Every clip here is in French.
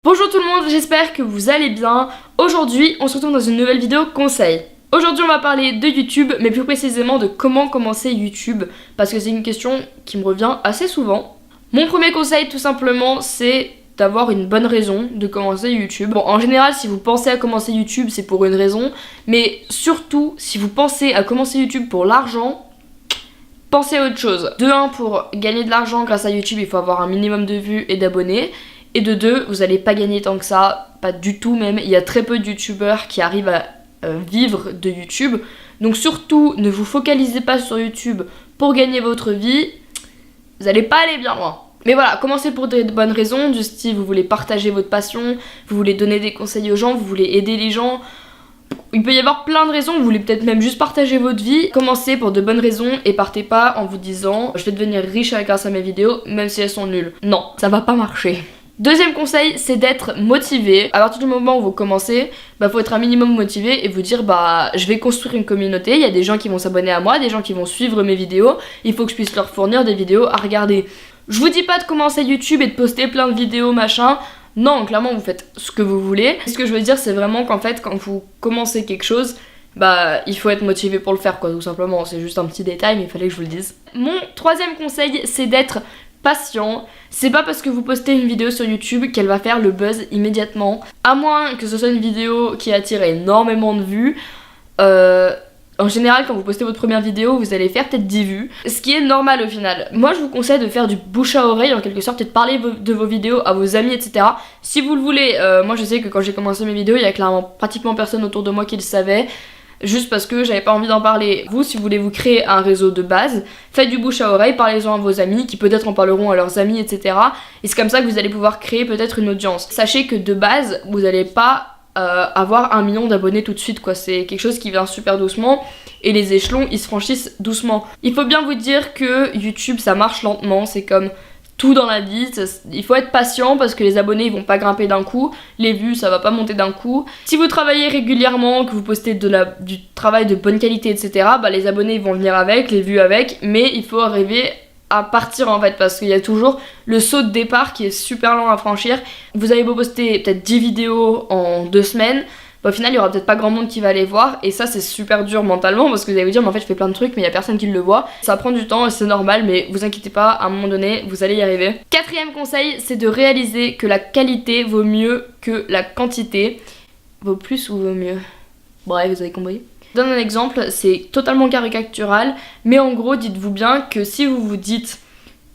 Bonjour tout le monde, j'espère que vous allez bien. Aujourd'hui, on se retrouve dans une nouvelle vidéo conseil. Aujourd'hui, on va parler de YouTube, mais plus précisément de comment commencer YouTube, parce que c'est une question qui me revient assez souvent. Mon premier conseil, tout simplement, c'est d'avoir une bonne raison de commencer YouTube. Bon, en général, si vous pensez à commencer YouTube, c'est pour une raison, mais surtout, si vous pensez à commencer YouTube pour l'argent, pensez à autre chose. De 1, pour gagner de l'argent grâce à YouTube, il faut avoir un minimum de vues et d'abonnés. Et de 2, vous n'allez pas gagner tant que ça, pas du tout même. Il y a très peu de youtubeurs qui arrivent à vivre de YouTube. Donc surtout, ne vous focalisez pas sur YouTube pour gagner votre vie. Vous n'allez pas aller bien loin. Mais voilà, commencez pour de bonnes raisons, du style vous voulez partager votre passion, vous voulez donner des conseils aux gens, vous voulez aider les gens. Il peut y avoir plein de raisons, vous voulez peut-être même juste partager votre vie. Commencez pour de bonnes raisons et partez pas en vous disant je vais devenir riche grâce à mes vidéos, même si elles sont nulles. Non, ça va pas marcher. Deuxième conseil, c'est d'être motivé. À partir du moment où vous commencez, faut être un minimum motivé et vous dire je vais construire une communauté, il y a des gens qui vont s'abonner à moi, des gens qui vont suivre mes vidéos, il faut que je puisse leur fournir des vidéos à regarder. Je vous dis pas de commencer YouTube et de poster plein de vidéos machin, non, clairement vous faites ce que vous voulez. Ce que je veux dire, c'est vraiment qu'en fait quand vous commencez quelque chose, il faut être motivé pour le faire quoi, tout simplement. C'est juste un petit détail mais il fallait que je vous le dise. Mon troisième conseil, c'est d'être patient. C'est pas parce que vous postez une vidéo sur YouTube qu'elle va faire le buzz immédiatement, à moins que ce soit une vidéo qui attire énormément de vues. En général, quand vous postez votre première vidéo, vous allez faire peut-être 10 vues, ce qui est normal au final. Moi, je vous conseille de faire du bouche à oreille en quelque sorte et de parler de vos vidéos à vos amis, etc. Si vous le voulez. Moi, je sais que quand j'ai commencé mes vidéos, il y a clairement pratiquement personne autour de moi qui le savait. Juste parce que j'avais pas envie d'en parler. Vous, si vous voulez vous créer un réseau de base, faites du bouche à oreille, parlez-en à vos amis, qui peut-être en parleront à leurs amis, etc. Et c'est comme ça que vous allez pouvoir créer peut-être une audience. Sachez que de base, vous n'allez pas avoir 1 million d'abonnés tout de suite, quoi. C'est quelque chose qui vient super doucement et les échelons, ils se franchissent doucement. Il faut bien vous dire que YouTube, ça marche lentement, c'est comme tout dans la vie, il faut être patient parce que les abonnés ils vont pas grimper d'un coup, les vues ça va pas monter d'un coup. Si vous travaillez régulièrement, que vous postez du travail de bonne qualité, etc., les abonnés ils vont venir avec, les vues avec, mais il faut arriver à partir en fait parce qu'il y a toujours le saut de départ qui est super lent à franchir. Vous avez beau poster peut-être 10 vidéos en 2 semaines, au final il y aura peut-être pas grand monde qui va les voir et ça c'est super dur mentalement parce que vous allez vous dire mais en fait je fais plein de trucs mais il y a personne qui le voit. Ça prend du temps et c'est normal mais vous inquiétez pas, à un moment donné vous allez y arriver. Quatrième conseil, c'est de réaliser que la qualité vaut mieux que la quantité. Vaut plus ou vaut mieux? Bref, vous avez compris. Je donne un exemple, c'est totalement caricatural, mais en gros, dites-vous bien que si vous vous dites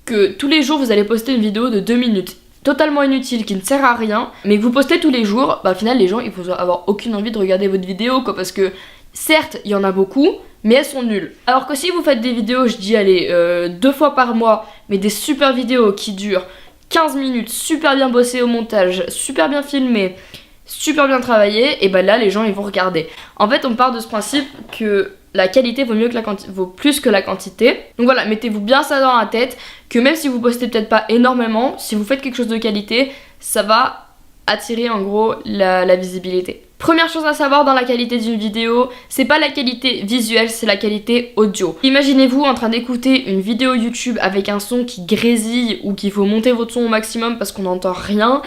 que tous les jours vous allez poster une vidéo de 2 minutes, totalement inutile, qui ne sert à rien, mais que vous postez tous les jours, au final les gens ils vont avoir aucune envie de regarder votre vidéo quoi, parce que certes il y en a beaucoup, mais elles sont nulles. Alors que si vous faites des vidéos, je dis allez, 2 fois par mois, mais des super vidéos qui durent 15 minutes, super bien bossées au montage, super bien filmées, super bien travaillé, et là les gens ils vont regarder. En fait on part de ce principe que la qualité vaut plus que la quantité. Donc voilà, mettez-vous bien ça dans la tête, que même si vous postez peut-être pas énormément, si vous faites quelque chose de qualité, ça va attirer en gros la visibilité. Première chose à savoir dans la qualité d'une vidéo, c'est pas la qualité visuelle, c'est la qualité audio. Imaginez-vous en train d'écouter une vidéo YouTube avec un son qui grésille ou qu'il faut monter votre son au maximum parce qu'on n'entend rien.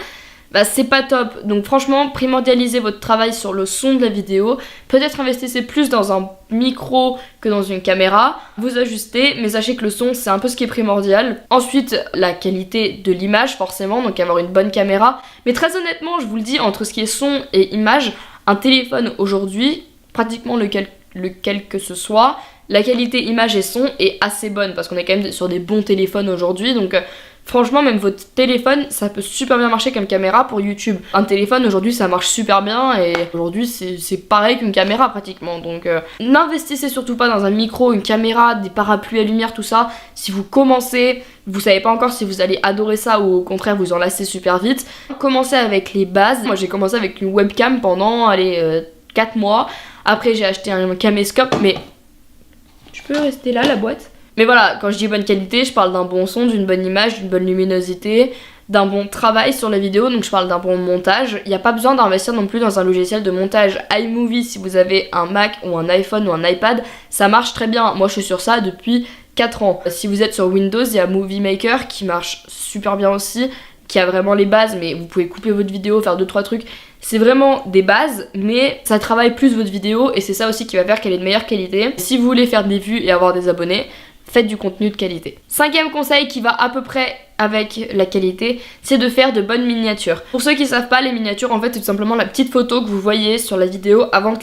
C'est pas top. Donc franchement, primordialisez votre travail sur le son de la vidéo. Peut-être investissez plus dans un micro que dans une caméra. Vous ajustez, mais sachez que le son, c'est un peu ce qui est primordial. Ensuite, la qualité de l'image, forcément, donc avoir une bonne caméra. Mais très honnêtement, je vous le dis, entre ce qui est son et image, un téléphone aujourd'hui, pratiquement lequel que ce soit, la qualité image et son est assez bonne parce qu'on est quand même sur des bons téléphones aujourd'hui. Donc franchement, même votre téléphone, ça peut super bien marcher comme caméra pour YouTube. Un téléphone, aujourd'hui, ça marche super bien et aujourd'hui, c'est pareil qu'une caméra pratiquement. Donc, n'investissez surtout pas dans un micro, une caméra, des parapluies à lumière, tout ça. Si vous commencez, vous savez pas encore si vous allez adorer ça ou au contraire, vous en lassez super vite. Commencez avec les bases. Moi, j'ai commencé avec une webcam pendant, 4 mois. Après, j'ai acheté un caméscope, mais je peux rester là, la boîte? Mais voilà, quand je dis bonne qualité, je parle d'un bon son, d'une bonne image, d'une bonne luminosité, d'un bon travail sur la vidéo, donc je parle d'un bon montage. Il n'y a pas besoin d'investir non plus dans un logiciel de montage iMovie si vous avez un Mac ou un iPhone ou un iPad, ça marche très bien. Moi je suis sur ça depuis 4 ans. Si vous êtes sur Windows, il y a Movie Maker qui marche super bien aussi. qui a vraiment les bases, mais vous pouvez couper votre vidéo, faire 2-3 trucs. C'est vraiment des bases, mais ça travaille plus votre vidéo et c'est ça aussi qui va faire qu'elle est de meilleure qualité. Si vous voulez faire des vues et avoir des abonnés, faites du contenu de qualité. 5e conseil qui va à peu près avec la qualité, c'est de faire de bonnes miniatures. Pour ceux qui savent pas, les miniatures en fait c'est tout simplement la petite photo que vous voyez sur la vidéo avant de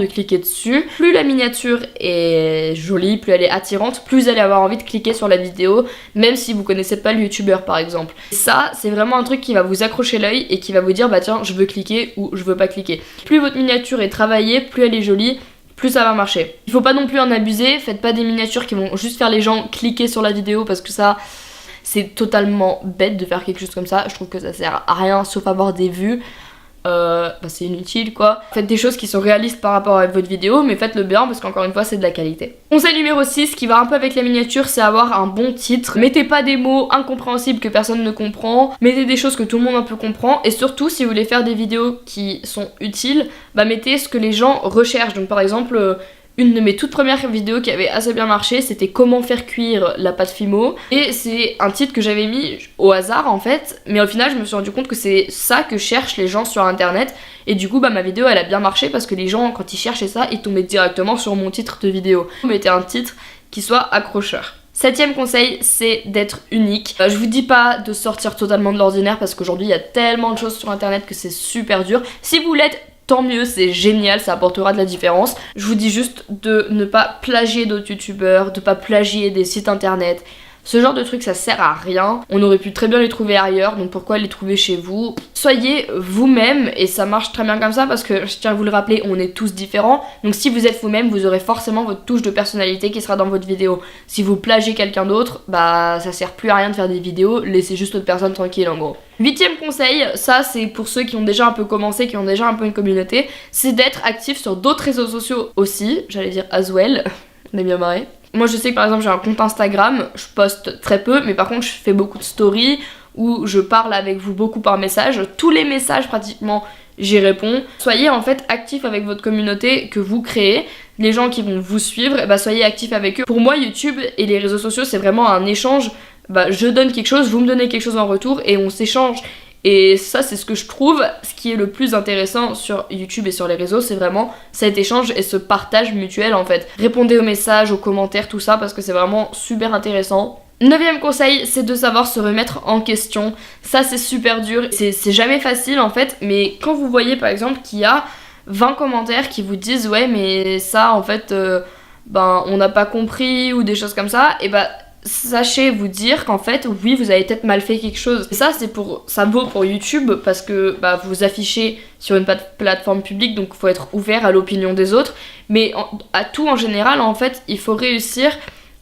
cliquer dessus. Plus la miniature est jolie, plus elle est attirante, plus vous allez avoir envie de cliquer sur la vidéo, même si vous connaissez pas le youtubeur par exemple. Ça c'est vraiment un truc qui va vous accrocher l'œil et qui va vous dire bah tiens je veux cliquer ou je veux pas cliquer. Plus votre miniature est travaillée, plus elle est jolie, plus ça va marcher. Il faut pas non plus en abuser, faites pas des miniatures qui vont juste faire les gens cliquer sur la vidéo parce que ça c'est totalement bête de faire quelque chose comme ça. Je trouve que ça sert à rien sauf avoir des vues. C'est inutile quoi. Faites des choses qui sont réalistes par rapport à votre vidéo, mais faites-le bien parce qu'encore une fois c'est de la qualité. Conseil numéro 6 qui va un peu avec la miniature, c'est avoir un bon titre. Mettez pas des mots incompréhensibles que personne ne comprend, mettez des choses que tout le monde un peu comprend, et surtout si vous voulez faire des vidéos qui sont utiles, bah mettez ce que les gens recherchent. Donc par exemple une de mes toutes premières vidéos qui avait assez bien marché, c'était comment faire cuire la pâte Fimo. Et c'est un titre que j'avais mis au hasard en fait, mais au final je me suis rendu compte que c'est ça que cherchent les gens sur internet. Et du coup bah ma vidéo elle a bien marché parce que les gens quand ils cherchaient ça, ils tombaient directement sur mon titre de vidéo. Mettez un titre qui soit accrocheur. 7e conseil, c'est d'être unique. Je vous dis pas de sortir totalement de l'ordinaire parce qu'aujourd'hui il y a tellement de choses sur internet que c'est super dur. Si vous l'êtes, tant mieux, c'est génial, ça apportera de la différence. Je vous dis juste de ne pas plagier d'autres youtubeurs, de pas plagier des sites internet. Ce genre de truc ça sert à rien, on aurait pu très bien les trouver ailleurs, donc pourquoi les trouver chez vous? Soyez vous-même et ça marche très bien comme ça parce que je tiens à vous le rappeler, on est tous différents, donc si vous êtes vous-même, vous aurez forcément votre touche de personnalité qui sera dans votre vidéo. Si vous plagiez quelqu'un d'autre, bah ça sert plus à rien de faire des vidéos, laissez juste l'autre personne tranquille en gros. 8e conseil, ça c'est pour ceux qui ont déjà un peu commencé, qui ont déjà un peu une communauté, c'est d'être actif sur d'autres réseaux sociaux aussi, j'allais dire as well, on est bien marré. Moi je sais que par exemple j'ai un compte Instagram, je poste très peu, mais par contre je fais beaucoup de stories où je parle avec vous beaucoup par message. Tous les messages pratiquement j'y réponds. Soyez en fait actifs avec votre communauté que vous créez. Les gens qui vont vous suivre, bah soyez actifs avec eux. Pour moi YouTube et les réseaux sociaux c'est vraiment un échange. Bah je donne quelque chose, vous me donnez quelque chose en retour et on s'échange. Et ça c'est ce que je trouve, ce qui est le plus intéressant sur YouTube et sur les réseaux, c'est vraiment cet échange et ce partage mutuel en fait. Répondez aux messages, aux commentaires, tout ça parce que c'est vraiment super intéressant. 9e conseil, c'est de savoir se remettre en question. Ça c'est super dur, c'est jamais facile en fait, mais quand vous voyez par exemple qu'il y a 20 commentaires qui vous disent ouais mais ça en fait on n'a pas compris ou des choses comme ça, et bah sachez vous dire qu'en fait oui vous avez peut-être mal fait quelque chose. Et ça ça vaut pour YouTube parce que vous affichez sur une plateforme publique, donc il faut être ouvert à l'opinion des autres, mais à tout en général en fait il faut réussir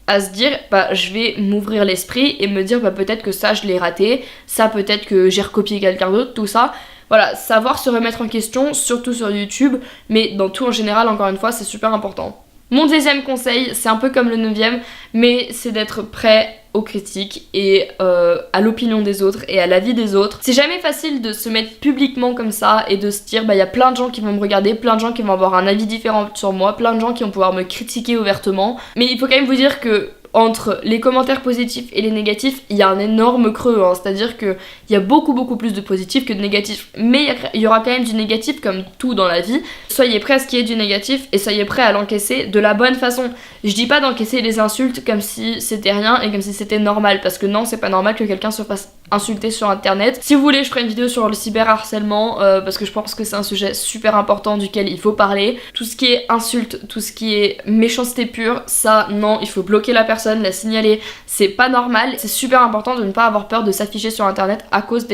à se dire je vais m'ouvrir l'esprit et me dire peut-être que ça je l'ai raté, ça peut-être que j'ai recopié quelqu'un d'autre, tout ça. Voilà, savoir se remettre en question, surtout sur YouTube, mais dans tout en général encore une fois c'est super important. Mon 10e conseil, c'est un peu comme le 9e, mais c'est d'être prêt aux critiques et à l'opinion des autres et à l'avis des autres. C'est jamais facile de se mettre publiquement comme ça et de se dire y a plein de gens qui vont me regarder, plein de gens qui vont avoir un avis différent sur moi, plein de gens qui vont pouvoir me critiquer ouvertement. Mais il faut quand même vous dire que entre les commentaires positifs et les négatifs, il y a un énorme creux, c'est-à-dire qu'il y a beaucoup plus de positifs que de négatifs, mais il y aura quand même du négatif comme tout dans la vie. Soyez prêts à ce qu'il y ait du négatif et soyez prêts à l'encaisser de la bonne façon. Je dis pas d'encaisser les insultes comme si c'était rien et comme si c'était normal, parce que non, c'est pas normal que quelqu'un se fasse insulter sur internet. Si vous voulez, je ferai une vidéo sur le cyberharcèlement parce que je pense que c'est un sujet super important duquel il faut parler. Tout ce qui est insulte, tout ce qui est méchanceté pure, ça non, il faut bloquer la personne, la signaler, c'est pas normal. C'est super important de ne pas avoir peur de s'afficher sur internet à cause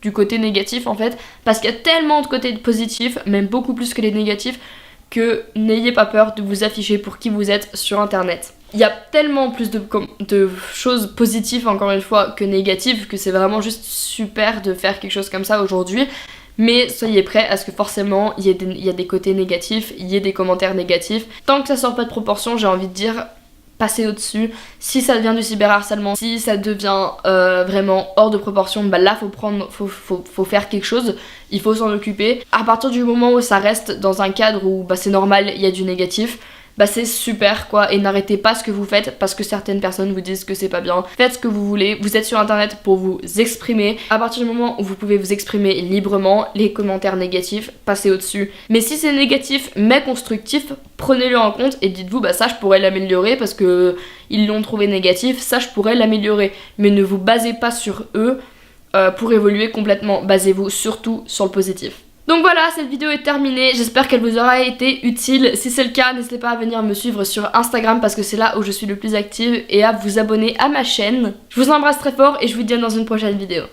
du côté négatif en fait, parce qu'il y a tellement de côtés positifs, même beaucoup plus que les négatifs, que n'ayez pas peur de vous afficher pour qui vous êtes sur internet. Il y a tellement plus de choses positives encore une fois que négatives que c'est vraiment juste super de faire quelque chose comme ça aujourd'hui. Mais soyez prêts à ce que forcément il y a des côtés négatifs, il y ait des commentaires négatifs. Tant que ça sort pas de proportion, j'ai envie de dire passer au-dessus. Si ça devient du cyberharcèlement, si ça devient vraiment hors de proportion, là faut faire quelque chose, il faut s'en occuper. À partir du moment où ça reste dans un cadre où c'est normal, il y a du négatif, bah c'est super quoi, et n'arrêtez pas ce que vous faites parce que certaines personnes vous disent que c'est pas bien. Faites ce que vous voulez, vous êtes sur internet pour vous exprimer. À partir du moment où vous pouvez vous exprimer librement, les commentaires négatifs, passez au-dessus. Mais si c'est négatif mais constructif, prenez-le en compte et dites-vous bah ça je pourrais l'améliorer parce que ils l'ont trouvé négatif, ça je pourrais l'améliorer. Mais ne vous basez pas sur eux pour évoluer complètement, basez-vous surtout sur le positif. Donc voilà, cette vidéo est terminée, j'espère qu'elle vous aura été utile. Si c'est le cas, n'hésitez pas à venir me suivre sur Instagram parce que c'est là où je suis le plus active et à vous abonner à ma chaîne. Je vous embrasse très fort et je vous dis dans une prochaine vidéo.